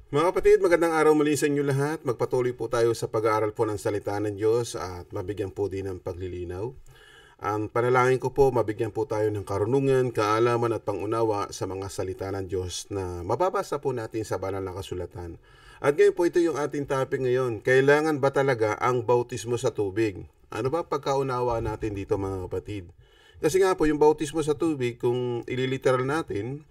Mga kapatid, magandang araw muli sa inyo lahat. Magpatuloy po tayo sa pag-aaral po ng salita ng Diyos at mabigyan po din ng paglilinaw. Ang panalangin ko po, mabigyan po tayo ng karunungan, kaalaman at pangunawa sa mga salita ng Diyos na mababasa po natin sa banal na kasulatan. At ngayon po, ito yung ating topic ngayon. Kailangan ba talaga ang bautismo sa tubig? Ano ba pagkaunawa natin dito mga kapatid? Kasi nga po, yung bautismo sa tubig, kung ililiteral natin,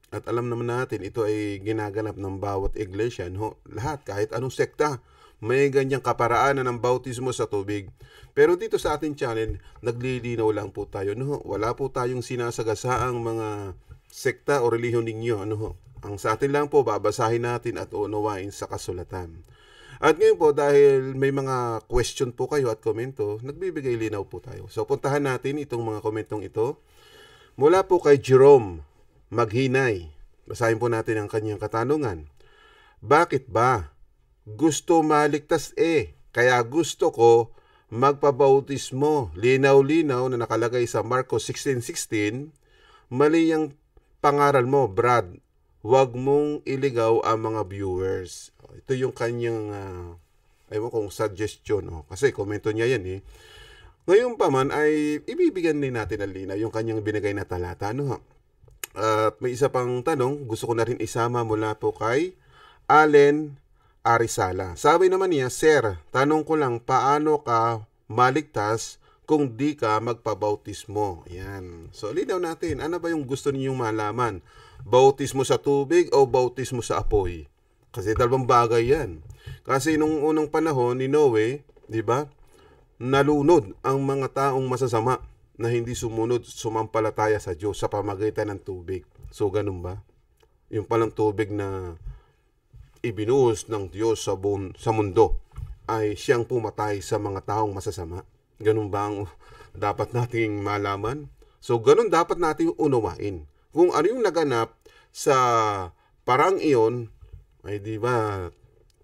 at alam naman natin, ito ay ginaganap ng bawat iglesia, no? Lahat, kahit anong sekta, may ganyang kaparaanan ng bautismo sa tubig. Pero dito sa ating channel, naglilinaw lang po tayo. No? Wala po tayong sinasagasaang mga sekta o relihiyon ninyo. Ano? Ang sa atin lang po, babasahin natin at unawain sa kasulatan. At ngayon po, dahil may mga question po kayo at komento, nagbibigay linaw po tayo. So puntahan natin itong mga komentong ito. Mula po kay Jerome Maghinay. Basahin po natin ang kanyang katanungan. Bakit ba? Gusto maligtas kaya gusto ko magpabautismo. Linaw-linaw na nakalagay sa Marcos 16:16. Mali ang pangaral mo, Brad. Huwag mong iligaw ang mga viewers. Ito yung kanyang ewan kong suggestion. Kasi komento niya yan eh. Ngayon pa man ay ibibigyan din natin ang linaw yung kanyang binigay na talata. At may isa pang tanong, gusto ko na rin isama mula po kay Allen Arizala. Sabi naman niya, Sir, tanong ko lang, paano ka maligtas kung di ka magpabautismo? Yan. So, linaw natin, ano ba yung gusto ninyong malaman? Bautismo sa tubig o bautismo sa apoy? Kasi dalawang bagay yan. Kasi nung unang panahon ni Noe, di ba, nalunod ang mga taong masasama na hindi sumampalataya sa Diyos sa pamagitan ng tubig. So, ganun ba? Yung palang tubig na ibinuhos ng Diyos sa mundo ay siyang pumatay sa mga taong masasama. Ganun ba ang dapat nating malaman? So, ganun dapat nating unawain. Kung ano yung naganap sa parang iyon, ay di ba,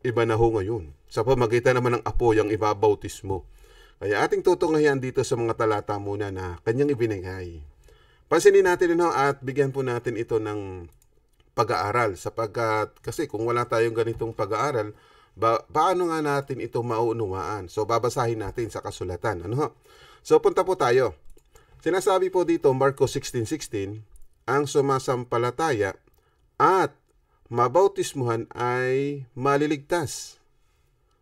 iba na ho ngayon. Sa pamagitan naman ng apoy ang ibabautismo. Kaya ating tutungayan dito sa mga talata muna na kanyang ibinigay. Pansinin natin at bigyan po natin ito ng pag-aaral sapagkat kasi kung wala tayong ganitong pag-aaral, paano nga natin ito maunawaan? So babasahin natin sa kasulatan. So punta po tayo. Sinasabi po dito Marcos 16:16, ang sumasampalataya at mabautismuhan ay maliligtas.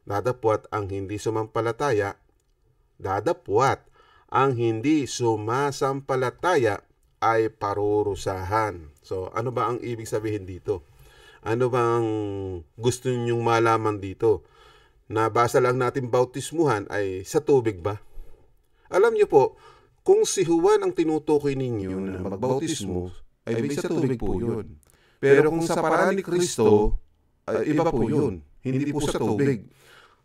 Dadapwat ang hindi sumampalataya ay parurusahan. So, ano ba ang ibig sabihin dito? Ano ba ang gusto ninyong malaman dito? Nabasa lang natin bautismuhan ay sa tubig ba? Alam niyo po, kung si Juan ang tinutukoy ninyo na magbautismo, ay sa tubig po yun. Pero kung sa paraan ni Kristo, ay iba po yun. Hindi po sa tubig,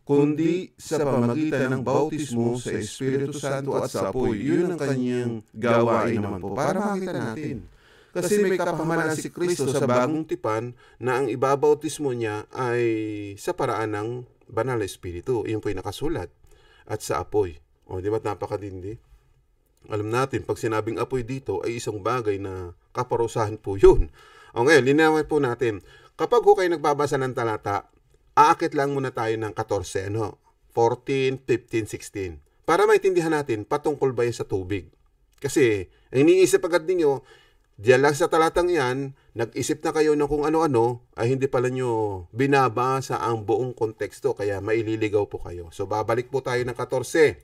kundi sa pamagitan ng bautismo sa Espiritu Santo at sa apoy. Yun ang kanyang gawain naman po para makita natin. Kasi may kapamahalan si Kristo sa bagong tipan na ang ibabautismo niya ay sa paraan ng banal na Espiritu. Yun po yung nakasulat. At sa apoy. Di ba napakadindi? Alam natin, pag sinabing apoy dito ay isang bagay na kaparusahan po yun. Ngayon, linawin po natin. Kapag kayo nagbabasa ng talata, aakit lang muna tayo ng 14, 14, 15, 16. Para maintindihan natin, patungkol ba yan sa tubig? Kasi, ang iniisip agad ninyo, diyan lang sa talatang yan, nag-isip na kayo ng kung ano-ano, ay hindi pala nyo binabasa ang buong konteksto, kaya maililigaw po kayo. So, babalik po tayo ng 14.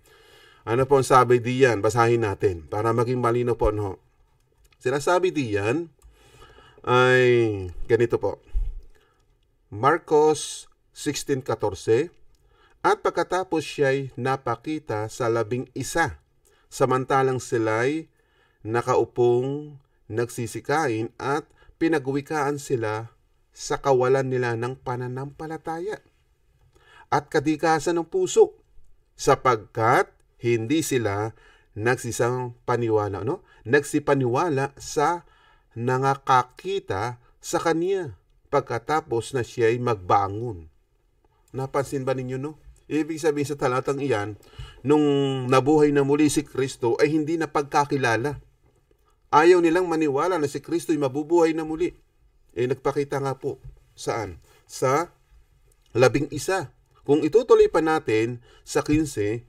Ano po ang sabi diyan? Basahin natin, para maging malino po, Sinasabi diyan, ay ganito po. Marcos 16:14, at pagkatapos siya'y napakita sa 11, samantalang sila'y nakaupong nagsisikain at pinagwikaan sila sa kawalan nila ng pananampalataya at kadikasan ng puso, sapagkat hindi sila nagsipaniwala sa nangakakita sa kanya pagkatapos na siya'y magbangon. Napansin ba ninyo, Ibig sabihin sa talatang iyan, nung nabuhay na muli si Kristo ay hindi na pagkakilala. Ayaw nilang maniwala na si Kristo ay mabubuhay na muli. Nagpakita nga po. Saan? sa 11. Kung itutuloy pa natin sa 15,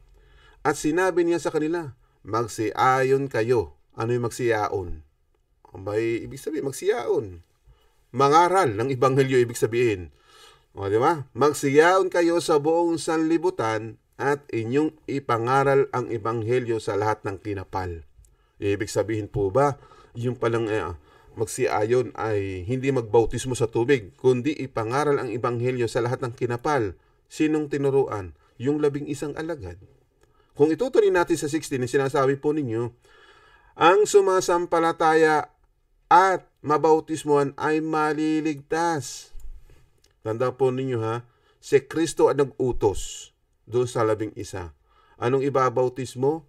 at sinabi niya sa kanila, magsiayon kayo. Ano yung magsiyaon? May ibig sabihin, magsiyaon. Mangaral ng Ebanghelyo, ibig sabihin. O, di ba? Magsiyaon kayo sa buong sanlibutan at inyong ipangaral ang Ebanghelyo sa lahat ng kinapal. Ibig sabihin po ba, yung palang magsiayon ay hindi magbautismo sa tubig, kundi ipangaral ang Ebanghelyo sa lahat ng kinapal. Sinong tinuruan? Yung 11 alagad. Kung itutuloy natin sa 16, sinasabi po ninyo, ang sumasampalataya at mabautismuhan ay maliligtas. Tanda po ninyo si Kristo ang nag-utos doon sa 11. Anong ibabautismo?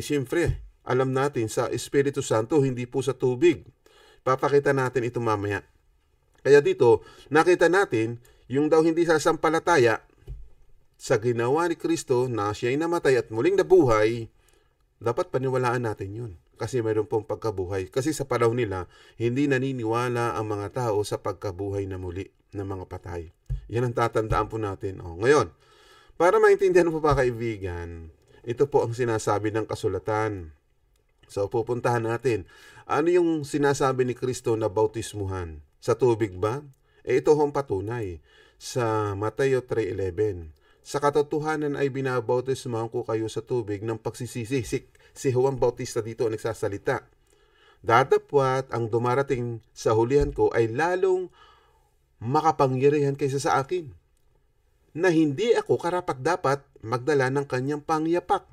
Siyempre, alam natin sa Espiritu Santo, hindi po sa tubig. Papakita natin ito mamaya. Kaya dito, nakita natin, yung daw hindi sasampalataya sa ginawa ni Kristo na siya'y namatay at muling nabuhay, dapat paniwalaan natin yun. Kasi mayroon pong pagkabuhay. Kasi sa panahon nila, hindi naniniwala ang mga tao sa pagkabuhay na muli ng mga patay. Yan ang tatandaan po natin. Ngayon, para maintindihan po pa kaibigan, ito po ang sinasabi ng kasulatan. So, pupuntahan natin. Ano yung sinasabi ni Kristo na bautismuhan? Sa tubig ba? Ito ang patunay. Sa Mateo 3:11. Sa katotohanan ay binabautismuhan ko kayo sa tubig ng pagsisisi. Si Juan Bautista dito ang nagsasalita. Datapwat ang dumarating sa hulihan ko ay lalong makapangyarihan kaysa sa akin, na hindi ako karapat-dapat magdala ng kanyang pangyapak.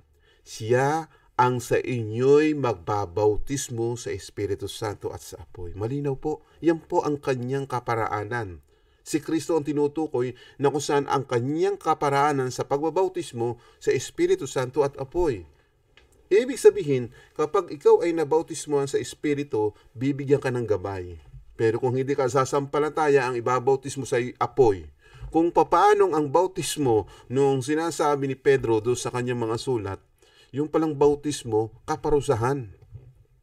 Siya ang sa inyo'y magbabautismo sa Espiritu Santo at sa apoy. Malinaw po, yan po ang kanyang kaparaanan. Si Kristo ang tinutukoy na kung saan ang kanyang kaparaanan sa pagbabautismo sa Espiritu Santo at apoy. Ibig sabihin, kapag ikaw ay nabautismohan sa Espiritu, bibigyan ka ng gabay. Pero kung hindi ka sasampalataya, ang ibabautismo sa apoy. Kung papaanong ang bautismo nung sinasabi ni Pedro doon sa kanyang mga sulat, yung palang bautismo, kaparusahan.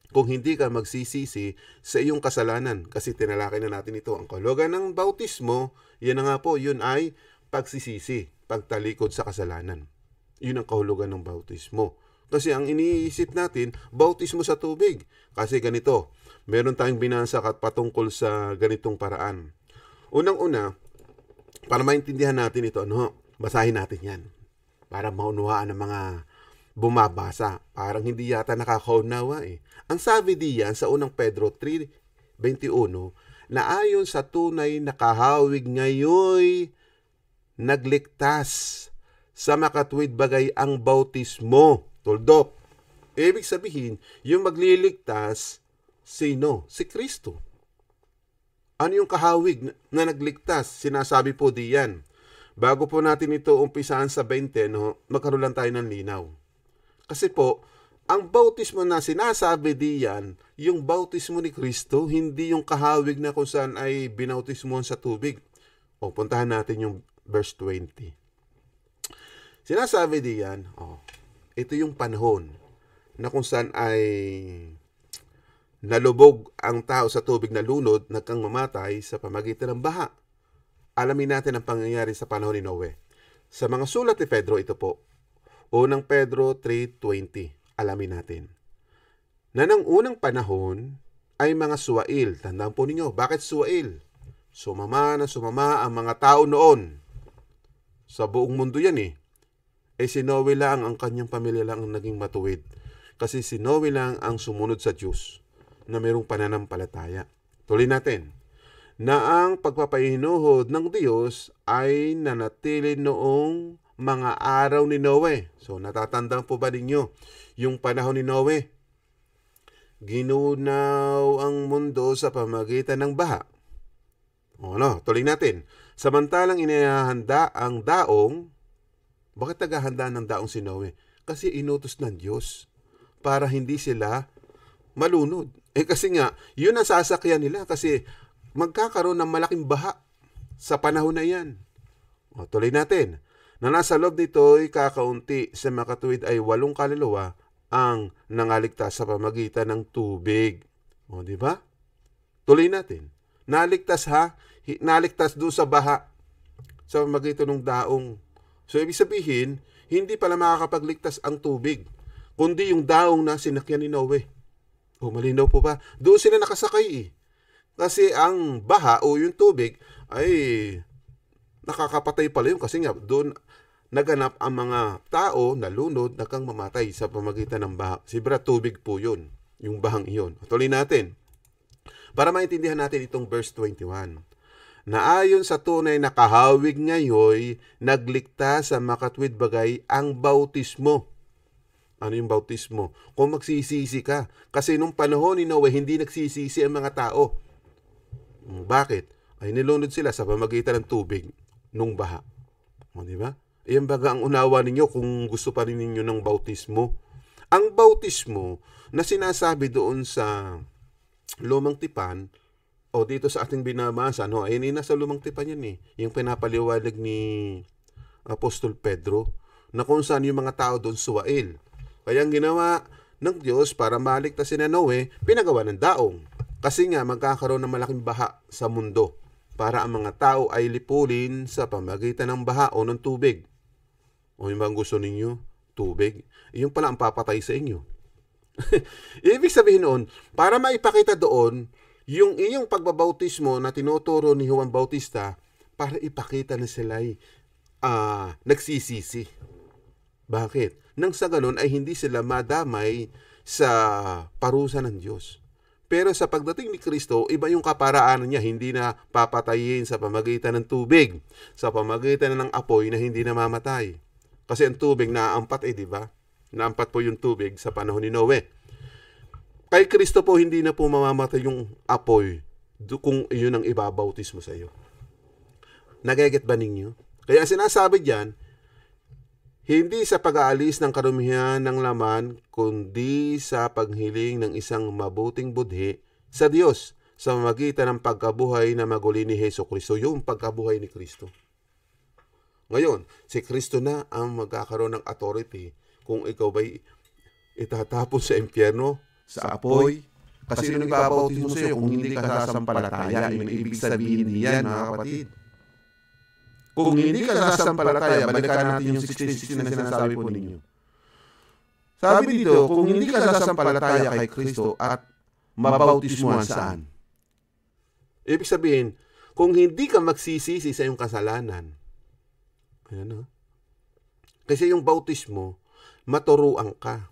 Kung hindi ka magsisisi sa iyong kasalanan, kasi tinalakay na natin ito. Ang kahulugan ng bautismo, yan na nga po, yun ay pagsisisi, pagtalikod sa kasalanan. Yun ang kahulugan ng bautismo. Kasi ang iniisip natin, bautismo sa tubig. Kasi ganito, meron tayong binasa at patungkol sa ganitong paraan. Unang-una, para maintindihan natin ito, basahin natin yan. Para maunawaan ng mga bumabasa. Parang hindi yata nakakaunawa Ang sabi diyan sa unang Pedro 3:21, na ayon sa tunay na kahawig ngayoy nagligtas sa makatuwid bagay ang bautismo. Tuldok. Ibig sabihin, yung magliligtas, sino? Si Kristo. Ano yung kahawig na nagligtas? Sinasabi po diyan. Bago po natin ito umpisahan sa 20, magkaroon lang tayo ng linaw. Kasi po, ang bautismo na sinasabi diyan, yung bautismo ni Kristo, hindi yung kahawig na kung saan ay binautismohan sa tubig. Puntahan natin yung verse 20. Sinasabi diyan, ito yung panahon na kung saan ay nalubog ang tao sa tubig na lunod, nagkang mamatay sa pamagitan ng baha. Alamin natin ang pangyayari sa panahon ni Noe. Sa mga sulat ni Pedro, ito po. Unang Pedro 3:20. Alamin natin. Na ng unang panahon ay mga suwail. Tandaan po ninyo, bakit suwail? Sumama ang mga tao noon. Sa buong mundo yan si Noe lang, ang kanyang pamilya lang ang naging matuwid. Kasi si Noe lang ang sumunod sa Diyos na mayroong pananampalataya. Tuloy natin. Na ang pagpapahinuhod ng Diyos ay nanatili noong mga araw ni Noe. So, natatandaan po ba ninyo yung panahon ni Noe? Ginunaw ang mundo sa pamagitan ng baha. Tuloy natin. Samantalang inihahanda ang daong, bakit naghahanda ng daong si Noe? Kasi inutos ng Diyos para hindi sila malunod. Kasi nga, yun ang sasakyan nila kasi magkakaroon ng malaking baha sa panahon na yan. Tuloy natin. Na nasa loob nito'y kakaunti sa makatuwid ay 8 kaluluwa ang nangaligtas sa pamagitan ng tubig. Di ba? Tuloy natin. Naligtas naligtas doon sa baha sa pamamagitan ng daong. So, ibig sabihin, hindi pala makakapagligtas ang tubig, kundi yung daong na sinakyan ni Noe. O, malinaw po ba? Doon sila nakasakay eh. Kasi ang baha o yung tubig ay nakakapatay pala yun kasi nga doon naganap ang mga tao na lunod na kang mamatay sa pamamagitan ng baha. Sibra tubig po yun, yung bahang iyon. Tuloy natin. Para maintindihan natin itong verse 21. Na ayon sa tunay na kahawig ngayon, nagligtas sa makatwid bagay ang bautismo. Ano yung bautismo? Kung magsisisi ka. Kasi nung panahon ni Noe, hindi nagsisisi ang mga tao. Bakit? Ay nilunod sila sa pamamagitan ng tubig nung baha. O, di ba? Iyan baga ang unawa ninyo kung gusto pa rin ninyo ng bautismo. Ang bautismo na sinasabi doon sa Lumang Tipan o dito sa ating binabasa, no, ay nasa Lumang Tipan yan eh. Yung pinapaliwanag ni Apostol Pedro na kung saan yung mga tao doon suwail. Kaya ang ginawa ng Diyos para maligtas si Noe, pinagawa ng daong. Kasi nga magkakaroon ng malaking baha sa mundo para ang mga tao ay lipulin sa pamamagitan ng baha o ng tubig. O yung bang gusto ninyo? Tubig. Yung pala ang papatay sa inyo. Ibig sabihin noon, para maipakita doon, yung iyong pagbabautismo na tinuturo ni Juan Bautista, para ipakita na sila'y nagsisisi. Bakit? Nang sa ganun ay hindi sila madamay sa parusa ng Diyos. Pero sa pagdating ni Kristo, iba yung kaparaanan niya, hindi na papatayin sa pamagitan ng tubig, sa pamagitan ng apoy na hindi namamatay. Kasi ang tubig naampat di ba? Naampat po yung tubig sa panahon ni Noe. Kay Kristo po hindi na po mamamatay yung apoy kung iyon ang ibabautismo sa iyo. Nageget ba ninyo? Kaya sinasabi diyan, hindi sa pag-aalis ng karumihan ng laman, kundi sa paghiling ng isang mabuting budhi sa Diyos sa pamamagitan ng pagkabuhay na maguli ni Jesucristo, yung pagkabuhay ni Kristo. Ngayon, si Kristo na ang magkakaroon ng authority kung ikaw ba'y itatapon sa impyerno, sa apoy. Kasi nung ibabautismo sa iyo, kung hindi ka sasampalataya, yung ibig sabihin niyan, mga kapatid. Kung hindi ka sasampalataya, balikan natin yung 16 na sinasabi po ninyo. Sabi dito, kung hindi ka sasampalataya kay Kristo at mabautismuhan saan? Ibig sabihin, kung hindi ka magsisisi sa iyong kasalanan, ayan, kasi yung bautismo, maturuan ka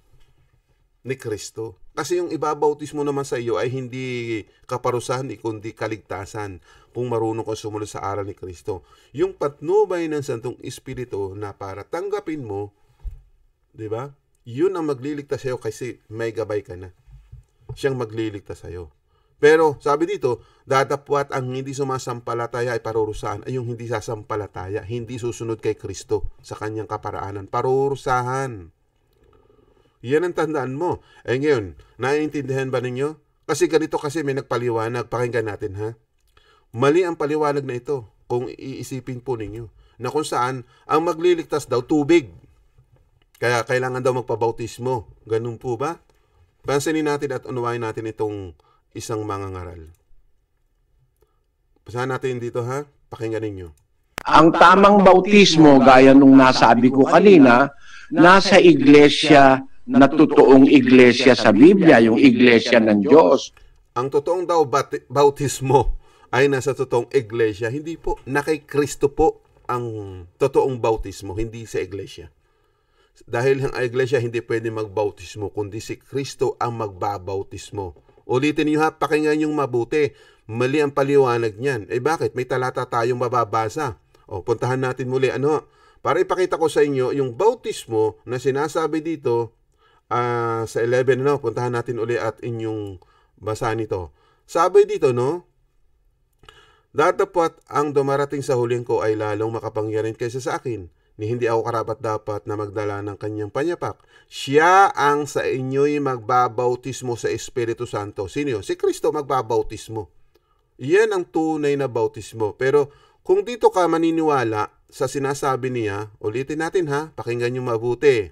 ni Kristo. Kasi yung ibabautismo naman sa iyo ay hindi kaparusahan, kundi kaligtasan kung marunong ka sumunod sa aral ni Kristo. Yung patnubay ng Santong Espiritu na para tanggapin mo, di ba? Yun ang magliligtas sa iyo kasi may gabay ka na. Siyang magliligtas sa iyo. Pero sabi dito, datapwat ang hindi sumasampalataya ay parurusahan. Ay yung hindi sasampalataya, hindi susunod kay Kristo sa kanyang kaparaanan. Parurusahan. Yan ang tandaan mo. Ngayon, naiintindihan ba ninyo? Kasi ganito kasi may nagpaliwanag. Pakinggan natin ha. Mali ang paliwanag na ito kung iisipin po ninyo. Na kung saan, ang magliligtas daw tubig. Kaya kailangan daw magpabautismo. Ganun po ba? Pansinin natin at unawain natin itong isang mangangaral. Basahan natin dito ha. Pakinggan ninyo. Ang tamang bautismo, gaya nung nasabi ko kanina, nasa iglesia na totoong iglesia sa Biblia, yung iglesia ng Diyos. Ang totoong daw bautismo ay nasa totoong iglesia. Hindi po, na kay Kristo po ang totoong bautismo, hindi sa iglesia. Dahil ang iglesia hindi pwede magbautismo, kundi si Kristo ang magbabautismo. Ulitin niyo ha, pakinggan yung mabuti. Mali ang paliwanag niyan. Bakit? May talata tayong mababasa. Puntahan natin muli. Para ipakita ko sa inyo, yung bautismo na sinasabi dito, sa 11, puntahan natin uli at inyong basahan ito. Sabi dito, datapwat ang dumarating sa huling ko ay lalong makapangyarihan kaysa sa akin, ni hindi ako karapat-dapat na magdala ng kanyang panyapak. Siya ang sa inyo'y magbabautismo sa Espiritu Santo. Sino yun? Si Kristo magbabautismo. Yan ang tunay na bautismo. Pero kung dito ka maniniwala sa sinasabi niya, ulitin natin ha, pakinggan nyo mabuti.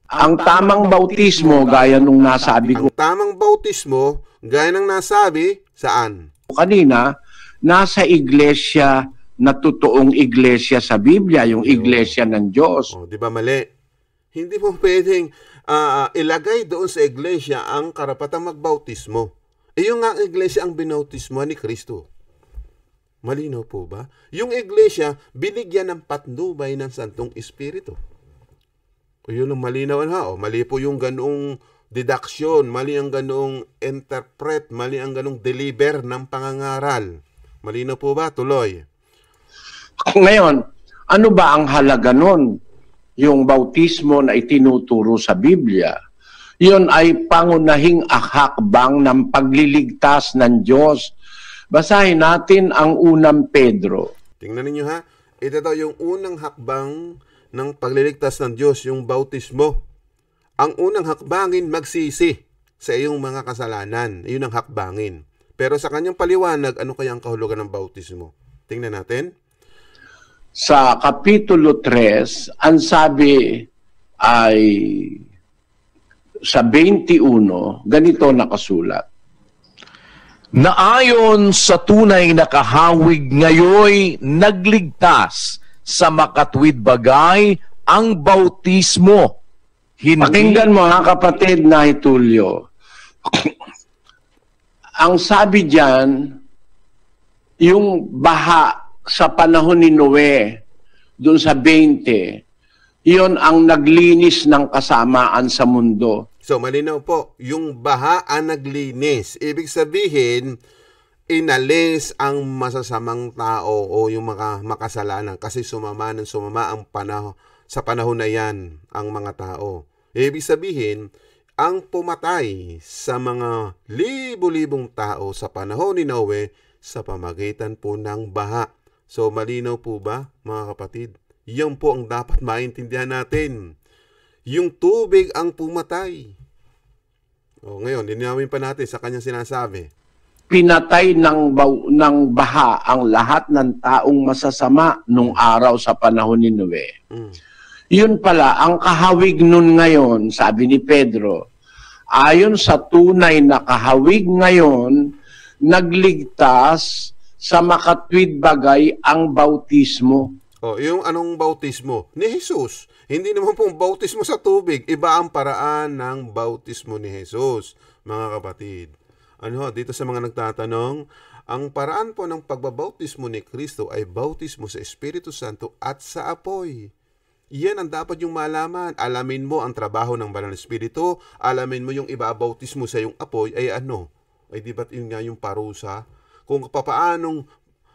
Ang tamang bautismo, gaya nung nasabi ko Ang tamang bautismo, gaya ng nasabi, saan? kanina, nasa iglesia na totoong iglesia sa Biblia, yung iglesia ng Diyos. Oh, di ba mali? Hindi mo pwedeng ilagay doon sa iglesia ang karapatang magbautismo. Yung nga iglesia ang binautismo ni Kristo. Malinaw po ba? Yung iglesia, binigyan ng patnubay ng Santong Espiritu. O yun ang malinaw ha. O, mali po yung ganoong deduction, mali ang ganoong interpret, mali ang ganoong deliver ng pangangaral. Malinaw po ba? Tuloy. Ngayon, ano ba ang halaga nun? Yung bautismo na itinuturo sa Biblia, yun ay pangunahing hakbang ng pagliligtas ng Diyos. Basahin natin ang unang Pedro. Tingnan ninyo ha, ito daw yung unang hakbang ng pagliligtas ng Diyos, yung bautismo. Ang unang hakbangin, magsisi sa iyong mga kasalanan. Iyon ang hakbangin. Pero sa kanyang paliwanag, ano kaya ang kahulugan ng bautismo? Tingnan natin. Sa Kapitulo 3, ang sabi ay sa 21, ganito nakasulat. Na ayon sa tunay na kahawig ngayoy nagligtas sa makatwid bagay ang bautismo. Pakinggan mo ha kapatid na Tulio. Ang sabi diyan, yung baha sa panahon ni Noe, doon sa 20, iyon ang naglinis ng kasamaan sa mundo. So, malinaw po, yung baha ang naglinis. Ibig sabihin, inalis ang masasamang tao o yung mga makasalanan kasi sumama ang panahon, sa panahon na yan ang mga tao. Ibig sabihin, ang pumatay sa mga libo-libong tao sa panahon ni Noe sa pamagitan po ng baha. So, malinaw po ba, mga kapatid? Yan po ang dapat maintindihan natin. Yung tubig ang pumatay. O, ngayon, linawin pa natin sa kanyang sinasabi. Pinatay ng baha ang lahat ng taong masasama nung araw sa panahon ni Noe. Yun pala, ang kahawig nun ngayon, sabi ni Pedro, ayon sa tunay na kahawig ngayon, nagligtas sa makatwid bagay ang bautismo. O, yung anong bautismo? Ni Jesus. Hindi naman pong bautismo sa tubig. Iba ang paraan ng bautismo ni Jesus, mga kapatid. Dito sa mga nagtatanong, ang paraan po ng pagbabautismo ni Kristo ay bautismo sa Espiritu Santo at sa apoy. Yan ang dapat yung malaman. Alamin mo ang trabaho ng Banal na Espiritu, alamin mo yung ibabautismo sa yung apoy ay ano? Ay di ba't yun nga yung parusa? Kung papaanong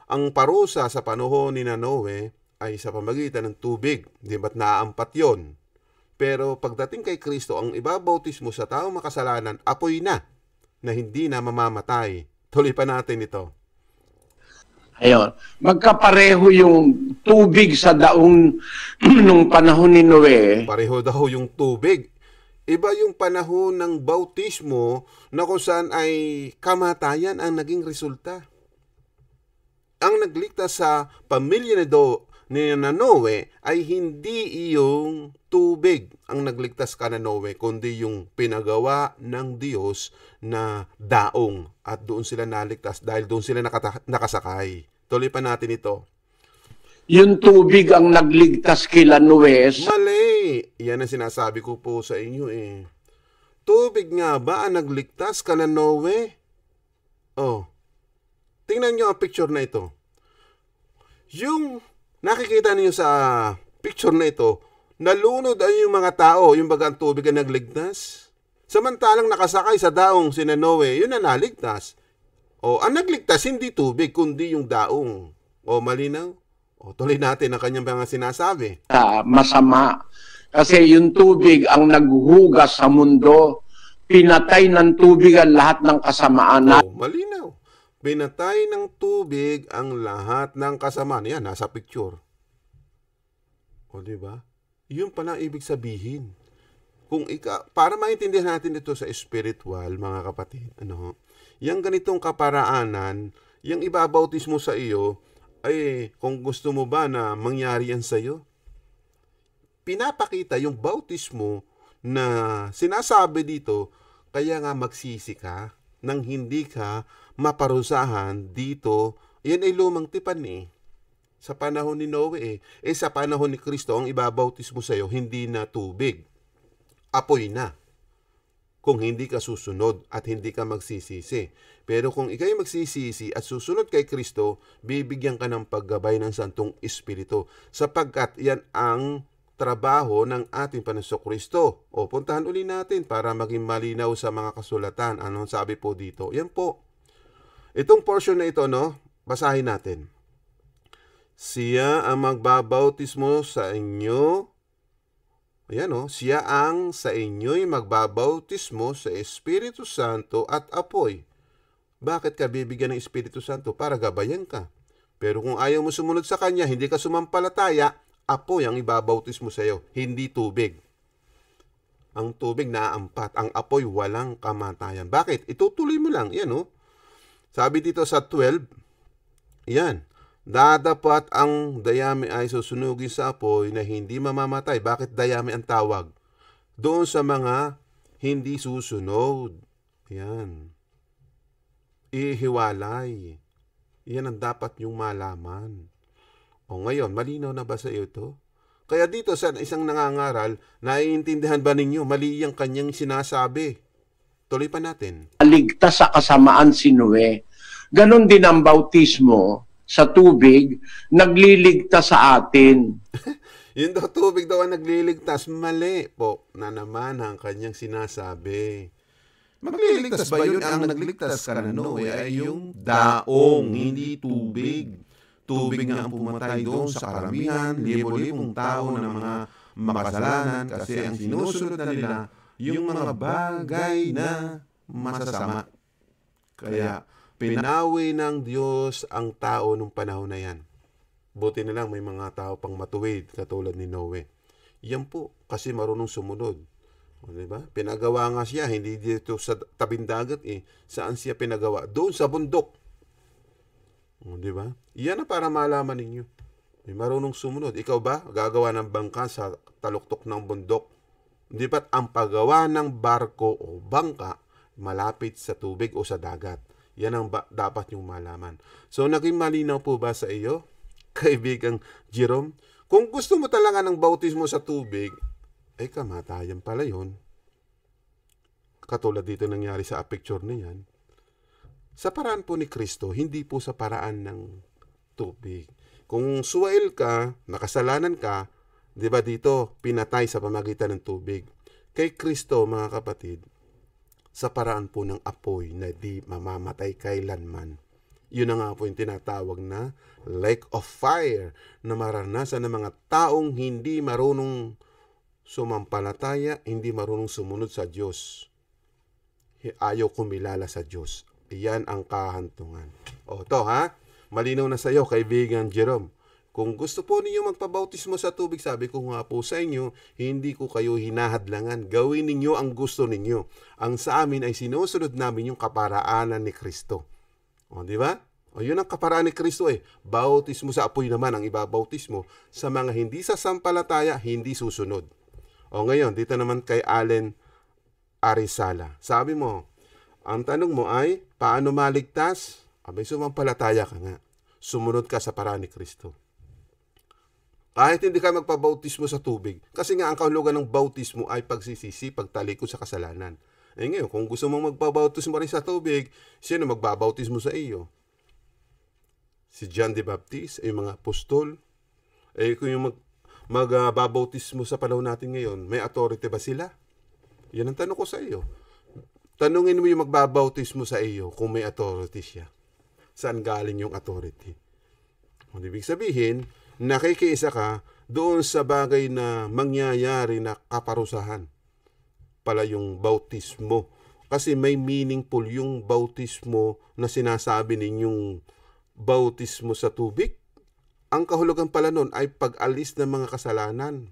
ang parusa sa panahon ni Noe ay sa pamagitan ng tubig, di ba't naaampat yon? Pero pagdating kay Kristo, ang ibabautismo sa taong makasalanan, apoy na hindi na mamamatay. Tuloy pa natin ito. Ayun. Magkapareho yung tubig sa daong nung panahon ni Noe. Pareho daw yung tubig. Iba yung panahon ng bautismo na kung saan ay kamatayan ang naging resulta. Ang nagligtas sa pamilya ni Noe ay hindi iyong tubig ang nagligtas ka na Noe, kundi yung pinagawa ng Diyos na daong at doon sila naligtas dahil doon sila nakasakay. Tuloy pa natin ito. Yung tubig ang nagligtas kila Noe. Mali! Yan ang sinasabi ko po sa inyo eh. Tubig nga ba ang nagligtas ka na Noe? Oh. Tingnan nyo ang picture na ito. Yung nakikita niyo sa picture na ito, nalunod ay yung mga tao, yung bagang tubig ang nagligtas. Samantalang nakasakay sa daong si Noe, yun ang naligtas. O, ang nagligtas hindi tubig, kundi yung daong. O, malinaw? O, tuloy natin ang kanyang mga sinasabi. Masama. Kasi yung tubig ang naghuhugas sa mundo. Pinatay ng tubig ang lahat ng kasamaan. O, malinaw. Pinatay ng tubig ang lahat ng kasamaan. Yan, nasa picture. O, diba? Yun pala ang ibig sabihin. Para maintindihan natin ito sa spiritual, mga kapatid, yung ganitong kaparaanan, yung ibabautismo sa iyo, ay kung gusto mo ba na mangyari yan sa iyo, pinapakita yung bautismo na sinasabi dito, kaya nga magsisi ka nang hindi ka maparusahan dito Yan ay lumang tipan sa panahon ni Noe sa panahon ni Kristo, ang ibabautismo sa'yo, hindi na tubig. Apoy na. Kung hindi ka susunod at hindi ka magsisisi. Pero kung ikay magsisisi at susunod kay Kristo, bibigyan ka ng paggabay ng Santong Espiritu. Sapagkat yan ang trabaho ng ating Panginoong Kristo. O, puntahan uli natin para maging malinaw sa mga kasulatan. Anong sabi po dito? Yan po. Itong portion na ito, basahin natin. Siya ang magbabautismo sa inyo. Ayan, siya ang sa inyo'y magbabautismo sa Espiritu Santo at apoy. Bakit ka bibigyan ng Espiritu Santo? Para gabayan ka. Pero kung ayaw mo sumunod sa Kanya, hindi ka sumampalataya, apoy ang ibabautismo sa iyo, hindi tubig. Ang tubig naaampat, ang apoy walang kamatayan. Bakit? Itutuloy mo lang. Yan, Sabi dito sa 12, yan. Dadapat ang dayami ay susunugin sa apoy na hindi mamamatay. Bakit dayami ang tawag? Doon sa mga hindi susunod. Yan. Ihiwalay. Yan ang dapat yung malaman. O ngayon, malinaw na ba sa iyo ito? Kaya dito sa isang nangangaral, naiintindihan ba ninyo? Mali ang kanyang sinasabi. Tuloy pa natin. Ligtas sa kasamaan si Noe. Ganon din ang bautismo sa tubig, nagliligtas sa atin. Yun daw, tubig daw ang nagliligtas. Mali po na naman ang kanyang sinasabi. Magliligtas ba yun? Ang nagligtas ka na, Noe, ay yung daong, hindi tubig. Tubig nga ang pumatay doon sa karamihan, libo-libong tao ng mga makasalanan kasi ang sinusunod na nila yung mga bagay na masasama. Kaya pinawi ng Diyos ang tao nung panahon na yan. Buti na lang may mga tao pang matuwid katulad ni Noe. Yan po, kasi marunong sumunod. O, diba? Pinagawa nga siya, hindi dito sa tabing dagat Saan siya pinagawa? Doon sa bundok. O, diba? Yan na para malaman ninyo. May marunong sumunod. Ikaw ba, gagawa ng bangka sa taluktok ng bundok? Hindi ba't ang paggawa ng barko o bangka malapit sa tubig o sa dagat? Yan ang dapat yung malaman. So, naging malinaw po ba sa iyo, kaibigang Jerome? Kung gusto mo talaga ng bautismo sa tubig, ay kamatayan pala yun. Katulad dito nangyari sa picture na yan. Sa paraan po ni Kristo, hindi po sa paraan ng tubig. Kung suwail ka, nakasalanan ka, di ba dito, pinatay sa pamagitan ng tubig. Kay Kristo, mga kapatid, sa paraan po ng apoy na di mamamatay kailanman. Yun na nga po yung tinatawag na lake of fire na maranasan ng mga taong hindi marunong sumampalataya, hindi marunong sumunod sa Diyos. Ayaw kumilala sa Diyos. Iyan ang kahantungan. O to malinaw na sa iyo, kaibigan Jerome. Kung gusto po ninyo magpabautismo sa tubig, sabi ko nga po sa inyo, hindi ko kayo hinahadlangan. Gawin ninyo ang gusto ninyo. Ang sa amin ay sinusunod namin yung kaparaanan ni Kristo. O, di ba? O, yun ang kaparaan ni Kristo Bautismo sa apoy naman ang ibabautismo. Sa mga hindi sasampalataya, hindi susunod. O ngayon, dito naman kay Allen Arizala. Sabi mo, ang tanong mo ay, paano maligtas? Abay, sumampalataya ka nga. Sumunod ka sa paraan ni Kristo. Kahit hindi ka magpabautismo sa tubig. Kasi nga ang kahulugan ng bautismo ay pagsisisi, pagtalikod sa kasalanan. Ngayon, kung gusto mong magpabautismo rin sa tubig, sino magbabautismo sa iyo? Si John the Baptist, yung mga apostol. Kung yung magbabautismo sa panahon natin ngayon, may authority ba sila? Yan ang tanong ko sa iyo. Tanungin mo yung magbabautismo sa iyo kung may authority siya. Saan galing yung authority? Kung ibig sabihin, nakikiisa ka doon sa bagay na mangyayari na kaparusahan pala yung bautismo. Kasi may meaningful yung bautismo na sinasabi ninyong bautismo sa tubig. Ang kahulugan pala nun ay pag-alis ng mga kasalanan.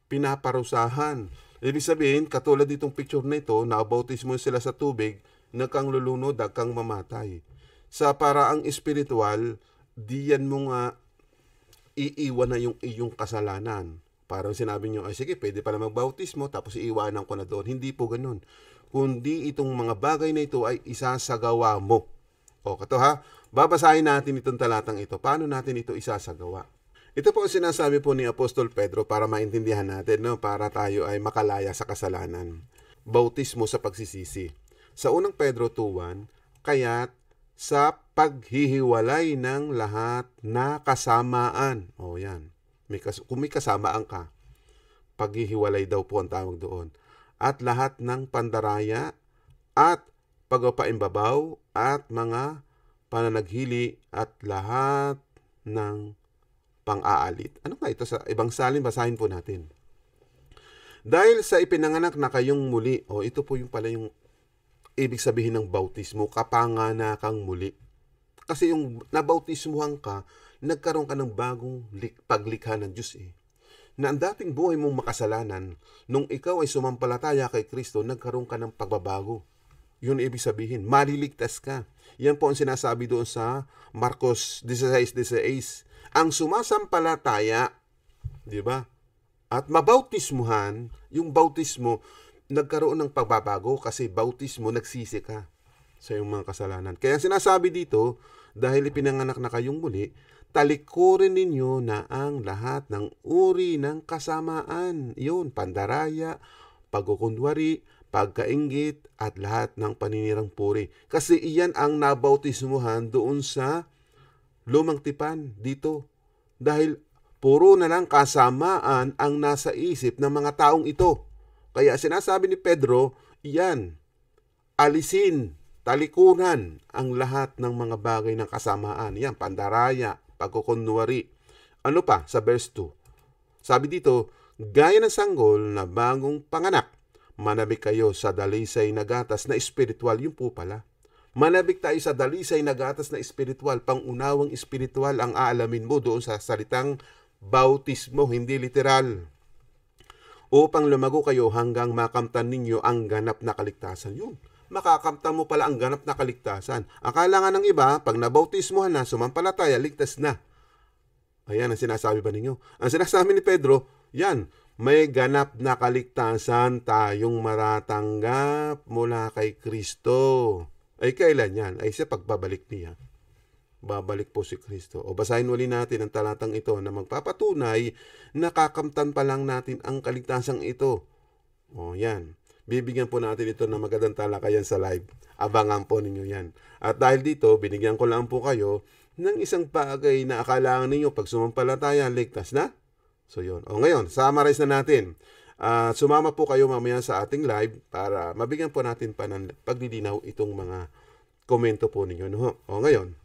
Pinaparusahan. Ibig sabihin, katulad itong picture na ito, na bautismo sila sa tubig, nagkang lulunod, nagkang mamatay. Sa paraang espiritual, diyan mo nga iiwan na yung iyong kasalanan. Parang sinabi nyo, ay sige, pwede pala magbautismo, tapos iiwanan ko na doon. Hindi po ganun. Kundi itong mga bagay na ito ay isasagawa mo. O, kato Babasahin natin itong talatang ito. Paano natin ito isasagawa? Ito po ang sinasabi po ni Apostol Pedro para maintindihan natin, no? Para tayo ay makalaya sa kasalanan. Bautismo sa pagsisisi. Sa unang Pedro 2:1, kaya't sa paghihiwalay ng lahat na kasamaan. O yan. Kung may kasamaan ka, paghihiwalay daw po ang tawag doon. At lahat ng pandaraya at pagpapaimbabaw at mga pananaghili at lahat ng pang-aalit. Ano nga ito sa ibang salin? Basahin po natin. Dahil sa ipinanganak na kayong muli, ito po yung pala yung ibig sabihin ng bautismo, kapanganakang muli. Kasi yung nabautismuhan ka, nagkaroon ka ng bagong paglikha ng Diyos Na ang dating buhay mong makasalanan, nung ikaw ay sumampalataya kay Kristo, nagkaroon ka ng pagbabago. Yun ibig sabihin, maliligtas ka. Yan po ang sinasabi doon sa Marcos 16:16. Ang sumasampalataya, di ba? At mabautismuhan, yung bautismo, nagkaroon ng pagbabago kasi bautismo, nagsisi ka sa iyong mga kasalanan. Kaya sinasabi dito, dahil ipinanganak na kayong muli, talikurin ninyo na ang lahat ng uri ng kasamaan. Yun, pandaraya, pagkukunwari, pagkainggit, at lahat ng paninirang puri. Kasi iyan ang nabautismuhan doon sa lumang tipan dito. Dahil puro na lang kasamaan ang nasa isip ng mga taong ito. Kaya sinasabi ni Pedro, iyan, alisin, talikuran ang lahat ng mga bagay ng kasamaan. Yan, pandaraya, pagkukunwari. Ano pa sa verse 2? Sabi dito, gaya ng sanggol na bagong panganak, manabik kayo sa dalisay na gatas na espiritual. Yung po pala. Manabik tayo sa dalisay na gatas na espiritual. Pangunawang espiritual ang aalamin mo doon sa salitang bautismo, hindi literal. Upang lumago kayo hanggang makamtan ninyo ang ganap na kaligtasan. Yun, makakamtan mo pala ang ganap na kaligtasan. Akala nga ng iba, pag nabautismohan na, sumampalataya, ligtas na. Ayan ang sinasabi ba ninyo? Ang sinasabi ni Pedro, yan, may ganap na kaligtasan tayong maratanggap mula kay Kristo. Ay kailan yan? Ay sa pagbabalik niya. Babalik po si Kristo. O basahin uli natin ang talatang ito na magpapatunay na kakamtan pa lang natin ang kaligtasang ito. O yan. Bibigyan po natin ito ng magandang talakayan sa live. Abangan po ninyo yan. At dahil dito, binigyan ko lang po kayo ng isang bagay na akala ninyo pag sumampalataya, ligtas na. So yun. O ngayon, summarize na natin. Sumama po kayo mamaya sa ating live para mabigyan po natin pa ng paglilinaw itong mga komento po ninyo. No? O ngayon,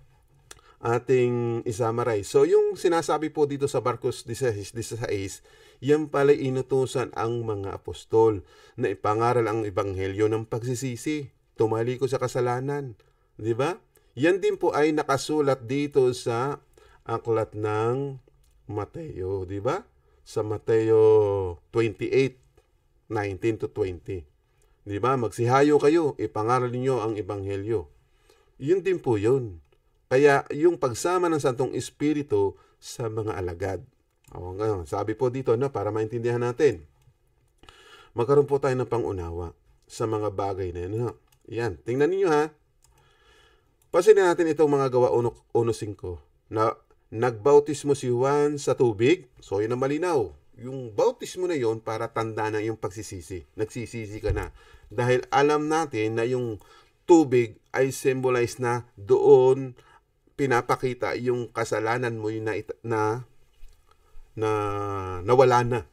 ating isummarize. So yung sinasabi po dito sa Marcos 16:16, yan pala inutusan ang mga apostol na ipangaral ang ebanghelyo ng pagsisisi, tumaliko sa kasalanan. Di ba? Yan din po ay nakasulat dito sa aklat ng Mateo, di ba? Sa Mateo 28:19-20. Di ba? Magsihayo kayo, ipangaral niyo ang ebanghelyo. Yun din po yun. Kaya yung pagsama ng Santong Espiritu sa mga alagad. O, ngayon, sabi po dito na para maintindihan natin, magkaroon po tayo ng pangunawa sa mga bagay na yan. Yan, tingnan niyo ha. Pasinin natin itong mga gawa 1:5 na nagbautismo si Juan sa tubig. So, yun ang malinaw. Yung bautismo na yun para tanda na yung pagsisisi. Nagsisisi ka na. Dahil alam natin na yung tubig ay symbolize na doon pinapakita yung kasalanan mo yung na nawala na.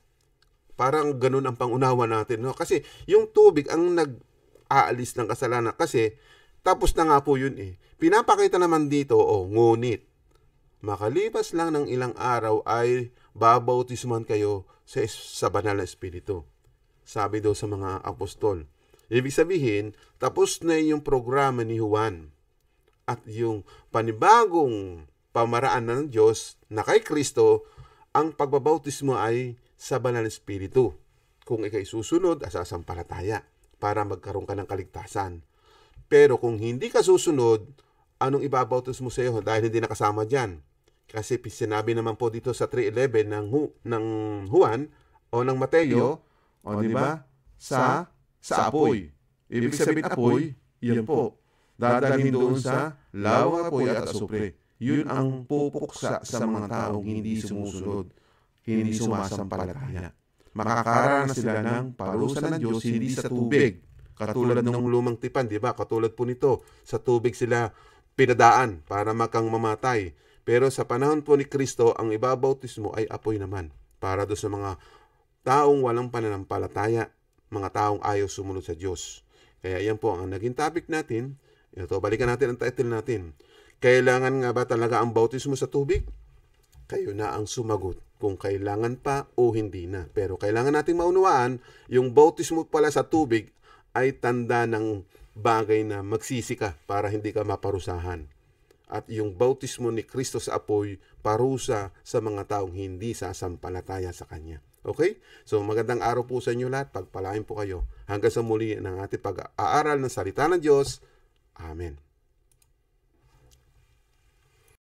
Parang ganun ang pangunawa natin. No? Kasi yung tubig ang nag-aalis ng kasalanan. Kasi tapos na nga po yun eh. Pinapakita naman dito, ngunit makalipas lang ng ilang araw ay babautisman kayo sa banal na espiritu. Sabi daw sa mga apostol. Ibig sabihin, tapos na yung programa ni Juan at yung panibagong pamaraan ng Diyos na kay Kristo, ang pagbabautismo ay sa banal na espiritu. Kung ikay susunod, asasampalataya para magkaroon ka ng kaligtasan. Pero kung hindi ka susunod, anong ibabautismo sa iyo dahil hindi nakasama dyan? Kasi sinabi naman po dito sa 3:11 ng Juan o ng Mateo, o di ba? Sa apoy. Ibig sabihin apoy, yan po. dadalhin doon sa lawang apoy at asupre. Yun ang pupuksa sa mga taong hindi sumusunod, hindi sumasampalataya. Makakaranas sila ng parusa ng Diyos hindi sa tubig. Katulad ng lumang tipan, di ba? Katulad po nito, sa tubig sila pinadaan para makang mamatay. Pero sa panahon po ni Kristo, ang ibabautismo ay apoy naman. Para doon sa mga taong walang pananampalataya, mga taong ayaw sumunod sa Diyos. Kaya yan po ang naging topic natin. Ito, balikan natin ang title natin. Kailangan nga ba talaga ang bautismo sa tubig? Kayo na ang sumagot kung kailangan pa o hindi na. Pero kailangan nating maunawaan, yung bautismo pala sa tubig ay tanda ng bagay na magsisi ka para hindi ka maparusahan. At yung bautismo ni Kristo sa apoy, parusa sa mga taong hindi sasampalataya sa Kanya. Okay? So magandang araw po sa inyo lahat. Pagpalain po kayo. Hanggang sa muli ng ating pag-aaral ng salita ng Diyos. Amen.